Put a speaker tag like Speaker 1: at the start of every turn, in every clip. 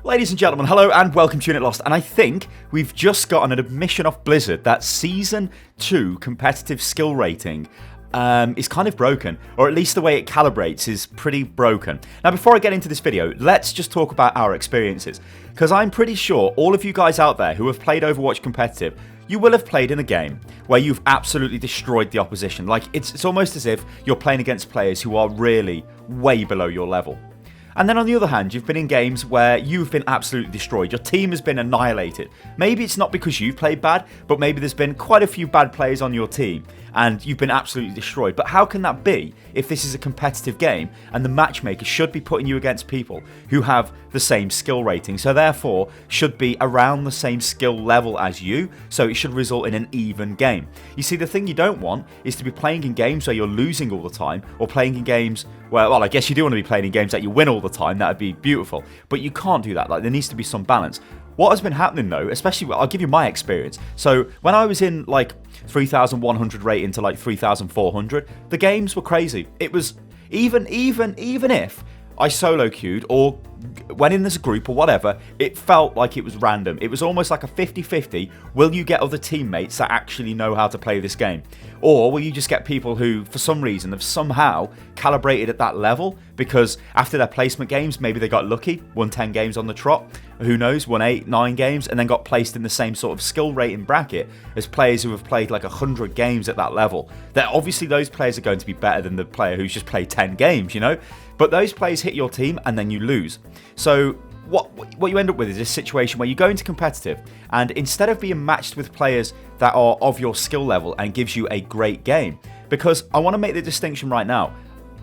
Speaker 1: Ladies and gentlemen, hello and welcome to Unit Lost, and I think we've just gotten an admission off Blizzard that Season 2 competitive skill rating is kind of broken, or at least the way it calibrates is pretty broken. Now before I get into this video, let's just talk about our experiences, because I'm pretty sure all of you guys out there who have played Overwatch competitive, you will have played in a game where you've absolutely destroyed the opposition. Like, it's almost as if you're playing against players who are really way below your level. And then on the other hand, you've been in games where you've been absolutely destroyed. Your team has been annihilated. Maybe it's not because you've played bad, but maybe there's been quite a few bad players on your team and you've been absolutely destroyed. But how can that be if this is a competitive game and the matchmaker should be putting you against people who have the same skill rating, so therefore should be around the same skill level as you, so it should result in an even game. You see, the thing you don't want is to be playing in games where you're losing all the time, or playing in games where, well, I guess you do want to be playing in games that you win all the time. That would be beautiful, but you can't do that. Like, there needs to be some balance. What has been happening though, especially, I'll give you my experience. So when I was in like 3,100 rating to like 3,400, the games were crazy. It was even if I solo queued or went in as a group or whatever, it felt like it was random. It was almost like a 50-50. Will you get other teammates that actually know how to play this game? Or will you just get people who, for some reason, have somehow calibrated at that level because after their placement games, maybe they got lucky, won 10 games on the trot, who knows, won 8, 9 games, and then got placed in the same sort of skill rating bracket as players who have played like 100 games at that level. That obviously those players are going to be better than the player who's just played 10 games, you know? But those players hit your team and then you lose. So what you end up with is this situation where you go into competitive and instead of being matched with players that are of your skill level and gives you a great game, because I want to make the distinction right now,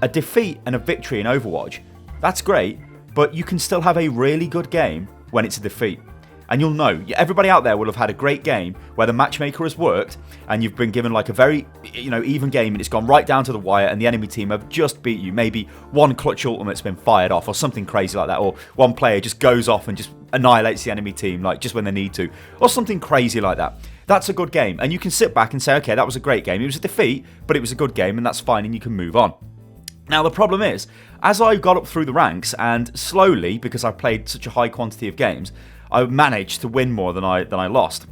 Speaker 1: a defeat and a victory in Overwatch, that's great, but you can still have a really good game when it's a defeat. And you'll know, everybody out there will have had a great game where the matchmaker has worked and you've been given like a very, even game and it's gone right down to the wire and the enemy team have just beat you. Maybe one clutch ultimate's been fired off or something crazy like that, or one player just goes off and just annihilates the enemy team like just when they need to, or something crazy like that. That's a good game, and you can sit back and say, okay, that was a great game. It was a defeat, but it was a good game, and that's fine, and you can move on. Now the problem is, as I got up through the ranks and slowly, because I played such a high quantity of games, I managed to win more than I lost.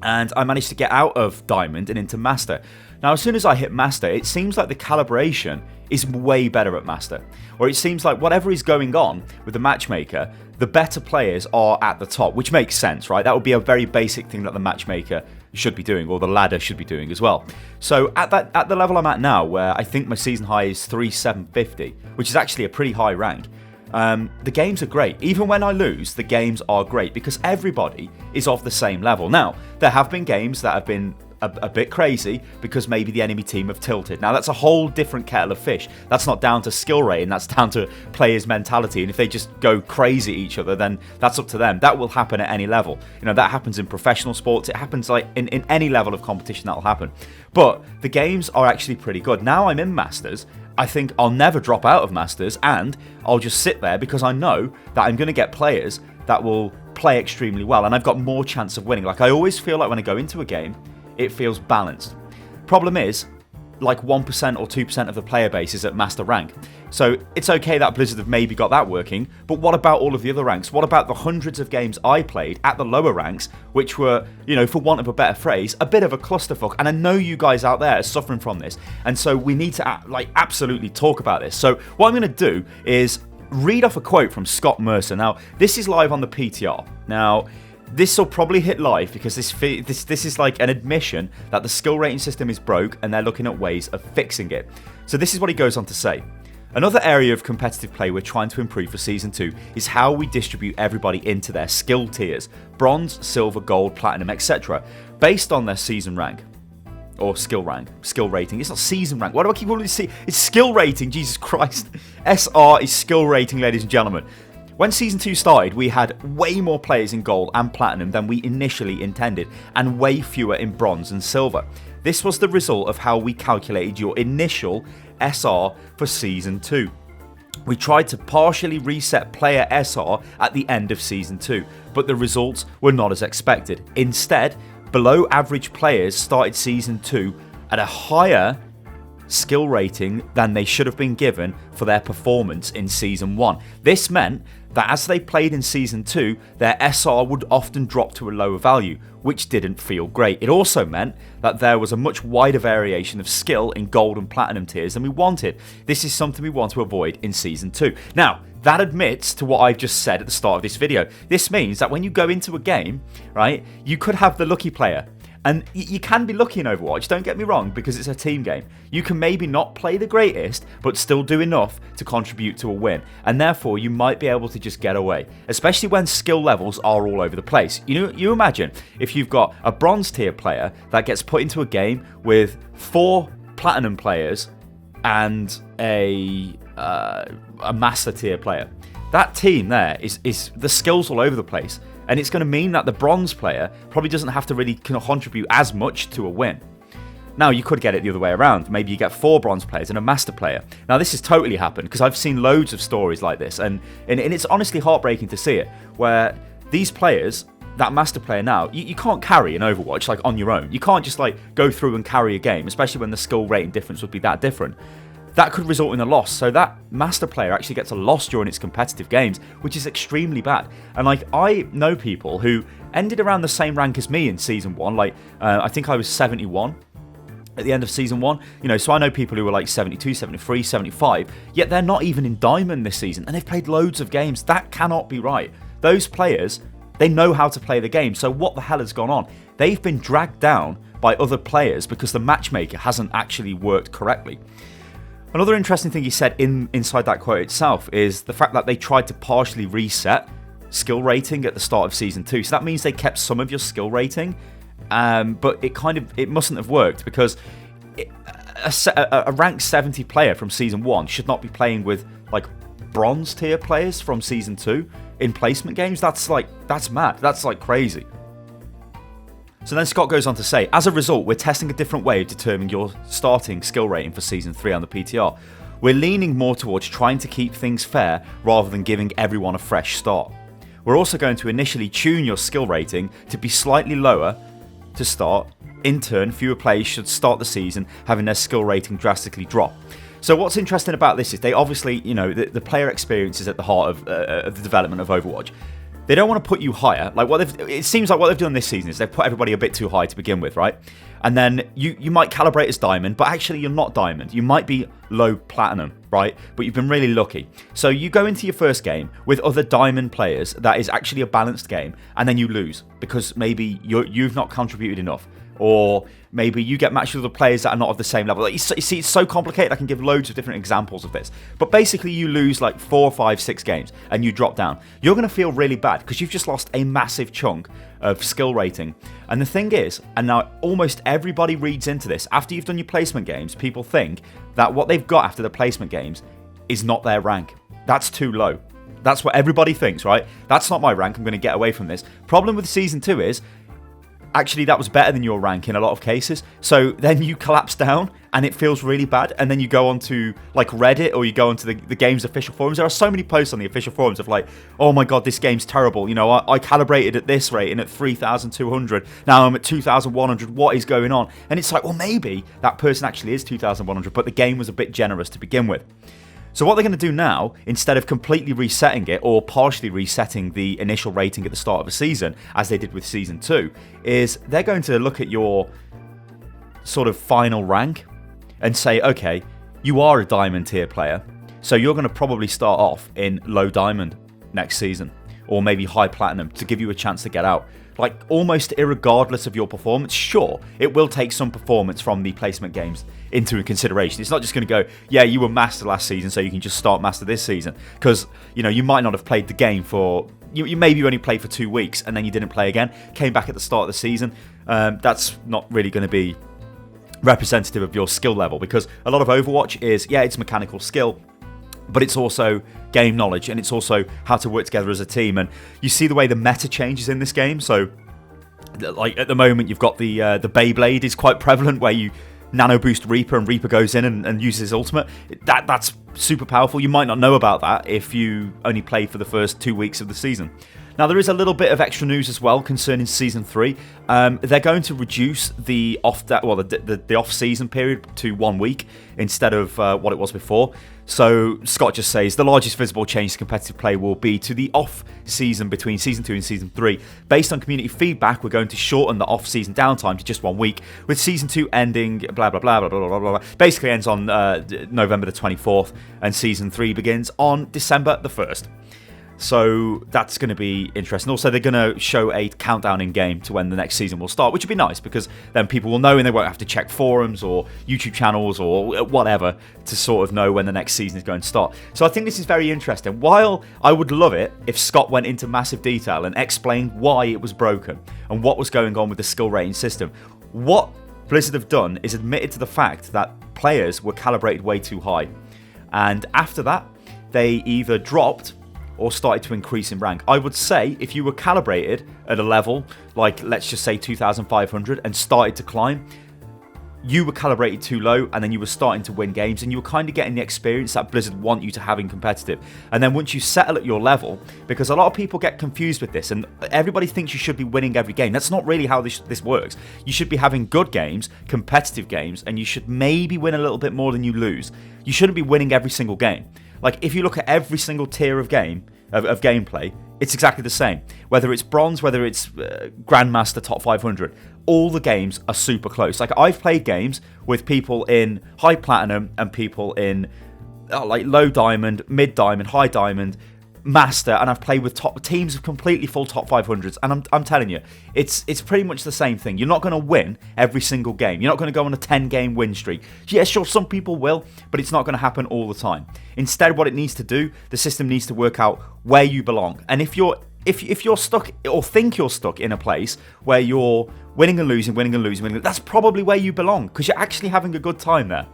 Speaker 1: And I managed to get out of Diamond and into Master. Now, as soon as I hit Master, it seems like the calibration is way better at Master. Or it seems like whatever is going on with the matchmaker, the better players are at the top, which makes sense, right? That would be a very basic thing that the matchmaker should be doing, or the ladder should be doing as well. So at the level I'm at now, where I think my season high is 3,750, which is actually a pretty high rank, the games are great. Even when I lose, the games are great because everybody is of the same level. Now, there have been games that have been a bit crazy because maybe the enemy team have tilted. Now, that's a whole different kettle of fish. That's not down to skill rating, that's down to players' mentality. And if they just go crazy at each other, then that's up to them. That will happen at any level. That happens in professional sports. It happens like in any level of competition, that'll happen. But the games are actually pretty good. Now I'm in Masters. I think I'll never drop out of Masters, and I'll just sit there because I know that I'm going to get players that will play extremely well, and I've got more chance of winning. Like, I always feel like when I go into a game, it feels balanced. Problem is, like 1% or 2% of the player base is at Master rank. So it's okay that Blizzard have maybe got that working, but what about all of the other ranks? What about the hundreds of games I played at the lower ranks, which were, for want of a better phrase, a bit of a clusterfuck? And I know you guys out there are suffering from this, and so we need to absolutely talk about this. So what I'm going to do is read off a quote from Scott Mercer. Now, this is live on the PTR. Now, this will probably hit live because this is like an admission that the skill rating system is broke and they're looking at ways of fixing it. So this is what he goes on to say. Another area of competitive play we're trying to improve for Season 2 is how we distribute everybody into their skill tiers, bronze, silver, gold, platinum, etc., based on their season rank. Or skill rating. It's not season rank. Why do I keep calling it It's skill rating, Jesus Christ. SR is skill rating, ladies and gentlemen. When Season 2 started, we had way more players in gold and platinum than we initially intended, and way fewer in bronze and silver. This was the result of how we calculated your initial SR for Season 2. We tried to partially reset player SR at the end of Season 2, but the results were not as expected. Instead, below average players started Season 2 at a higher skill rating than they should have been given for their performance in Season 1. This meant that as they played in Season 2, their SR would often drop to a lower value, which didn't feel great. It also meant that there was a much wider variation of skill in gold and platinum tiers than we wanted. This is something we want to avoid in Season 2. Now, that admits to what I've just said at the start of this video. This means that when you go into a game, right, you could have the lucky player. And you can be lucky in Overwatch, don't get me wrong, because it's a team game. You can maybe not play the greatest, but still do enough to contribute to a win. And therefore, you might be able to just get away, especially when skill levels are all over the place. You imagine if you've got a bronze tier player that gets put into a game with 4 platinum players and a master tier player. That team there is the skills all over the place. And it's going to mean that the bronze player probably doesn't have to really contribute as much to a win. Now, you could get it the other way around. Maybe you get 4 bronze players and a master player. Now, this has totally happened because I've seen loads of stories like this. And it's honestly heartbreaking to see it, where these players, that master player now, you can't carry in Overwatch like on your own. You can't just like go through and carry a game, especially when the skill rating difference would be that different. That could result in a loss, so that master player actually gets a loss during its competitive games, which is extremely bad. And like, I know people who ended around the same rank as me in Season 1, like, I think I was 71 at the end of Season 1, so I know people who were like 72, 73, 75, yet they're not even in Diamond this season, and they've played loads of games. That cannot be right. Those players, they know how to play the game, so what the hell has gone on? They've been dragged down by other players because the matchmaker hasn't actually worked correctly. Another interesting thing he said inside that quote itself is the fact that they tried to partially reset skill rating at the start of Season 2. So that means they kept some of your skill rating, but it mustn't have worked because a ranked 70 player from Season 1 should not be playing with like bronze tier players from Season 2 in placement games. That's mad. That's like crazy. So then Scott goes on to say, as a result, we're testing a different way of determining your starting skill rating for Season 3 on the PTR. We're leaning more towards trying to keep things fair rather than giving everyone a fresh start. We're also going to initially tune your skill rating to be slightly lower to start. In turn, fewer players should start the season having their skill rating drastically drop. So what's interesting about this is they obviously, the player experience is at the heart of the development of Overwatch. They don't want to put you higher. It seems like what they've done this season is they've put everybody a bit too high to begin with, right? And then you might calibrate as Diamond, but actually you're not Diamond. You might be low Platinum, right? But you've been really lucky. So you go into your first game with other Diamond players that is actually a balanced game, and then you lose because maybe you've not contributed enough. Or maybe you get matched with other players that are not of the same level. You see, it's so complicated. I can give loads of different examples of this. But basically, you lose like 4, 5, 6 games and you drop down. You're going to feel really bad because you've just lost a massive chunk of skill rating. And the thing is, and now almost everybody reads into this, after you've done your placement games, people think that what they've got after the placement games is not their rank. That's too low. That's what everybody thinks, right? That's not my rank. I'm going to get away from this. Problem with Season 2 is, actually that was better than your rank in a lot of cases. So then you collapse down and it feels really bad, and then you go onto like Reddit or you go onto the game's official forums. There are so many posts on the official forums of like, oh my god, this game's terrible, I calibrated at this rate and at 3,200, now I'm at 2,100, what is going on? And it's like, well, maybe that person actually is 2,100, but the game was a bit generous to begin with. So what they're going to do now, instead of completely resetting it or partially resetting the initial rating at the start of a season, as they did with Season 2, is they're going to look at your sort of final rank and say, okay, you are a Diamond tier player, so you're going to probably start off in low Diamond next season, or maybe high Platinum to give you a chance to get out. Like, almost irregardless of your performance. Sure, it will take some performance from the placement games into consideration. It's not just going to go, yeah, you were Master last season, so you can just start Master this season. Because, you might not have played the game for... You maybe only played for 2 weeks, and then you didn't play again. Came back at the start of the season. That's not really going to be representative of your skill level. Because a lot of Overwatch is, yeah, it's mechanical skill, but it's also game knowledge, and it's also how to work together as a team. And you see the way the meta changes in this game. So, like at the moment, you've got the Beyblade is quite prevalent, where you nano boost Reaper, and Reaper goes in and uses his ultimate. That's super powerful. You might not know about that if you only played for the first 2 weeks of the season. Now, there is a little bit of extra news as well concerning Season 3. They're going to reduce the off-season period to 1 week instead of what it was before. So Scott just says, the largest visible change to competitive play will be to the off-season between Season 2 and Season 3. Based on community feedback, we're going to shorten the off-season downtime to just 1 week, with Season 2 ending blah, blah, blah, blah, blah, blah, blah. Basically ends on November the 24th, and Season 3 begins on December the 1st. So that's going to be interesting. Also, they're going to show a countdown in-game to when the next season will start, which would be nice because then people will know and they won't have to check forums or YouTube channels or whatever to sort of know when the next season is going to start. So I think this is very interesting. While I would love it if Scott went into massive detail and explained why it was broken and what was going on with the skill rating system, what Blizzard have done is admitted to the fact that players were calibrated way too high. And after that, they either dropped or started to increase in rank. I would say if you were calibrated at a level like, let's just say 2,500 and started to climb, you were calibrated too low and then you were starting to win games and you were kind of getting the experience that Blizzard want you to have in competitive. And then once you settle at your level, because a lot of people get confused with this and everybody thinks you should be winning every game. That's not really how this works. You should be having good games, competitive games, and you should maybe win a little bit more than you lose. You shouldn't be winning every single game. Like, if you look at every single tier of gameplay, it's exactly the same. Whether it's bronze, whether it's Grandmaster top 500, all the games are super close. Like, I've played games with people in high platinum and people in like low diamond, mid diamond, high diamond, master, and I've played with top teams of completely full top 500s, and I'm telling you, it's pretty much the same thing. You're not going to win every single game. You're not going to go on a 10-game win streak. Yeah, sure, some people will, but it's not going to happen all the time. Instead, what it needs to do, the system needs to work out where you belong. And if you're stuck or think you're stuck in a place where you're winning and losing, that's probably where you belong because you're actually having a good time there.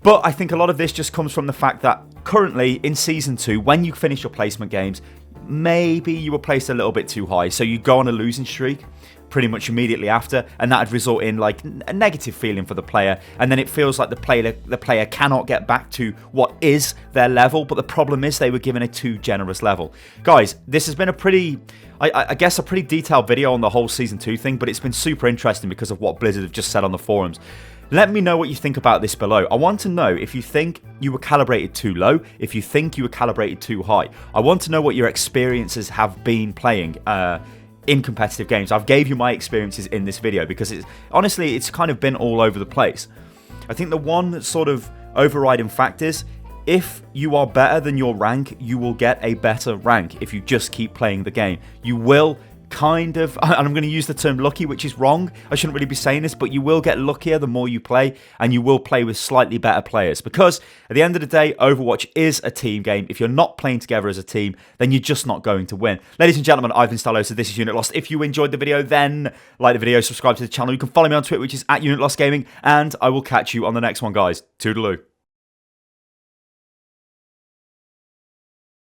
Speaker 1: But I think a lot of this just comes from the fact that currently in Season 2, when you finish your placement games, maybe you were placed a little bit too high. So you go on a losing streak pretty much immediately after, and that would result in like a negative feeling for the player. And then it feels like the player cannot get back to what is their level. But the problem is they were given a too generous level. Guys, this has been a pretty... I guess a pretty detailed video on the whole Season 2 thing, but it's been super interesting because of what Blizzard have just said on the forums. Let me know what you think about this below. I want to know if you think you were calibrated too low, if you think you were calibrated too high. I want to know what your experiences have been playing in competitive games. I've gave you my experiences in this video because honestly, it's kind of been all over the place. I think the one sort of overriding fact is, if you are better than your rank, you will get a better rank if you just keep playing the game. You will kind of, and I'm going to use the term lucky, which is wrong. I shouldn't really be saying this, but you will get luckier the more you play, and you will play with slightly better players. Because at the end of the day, Overwatch is a team game. If you're not playing together as a team, then you're just not going to win. Ladies and gentlemen, I've been Stylosa. This is Unit Lost. If you enjoyed the video, then like the video, subscribe to the channel. You can follow me on Twitter, which is @UnitLostGaming, and I will catch you on the next one, guys. Toodaloo.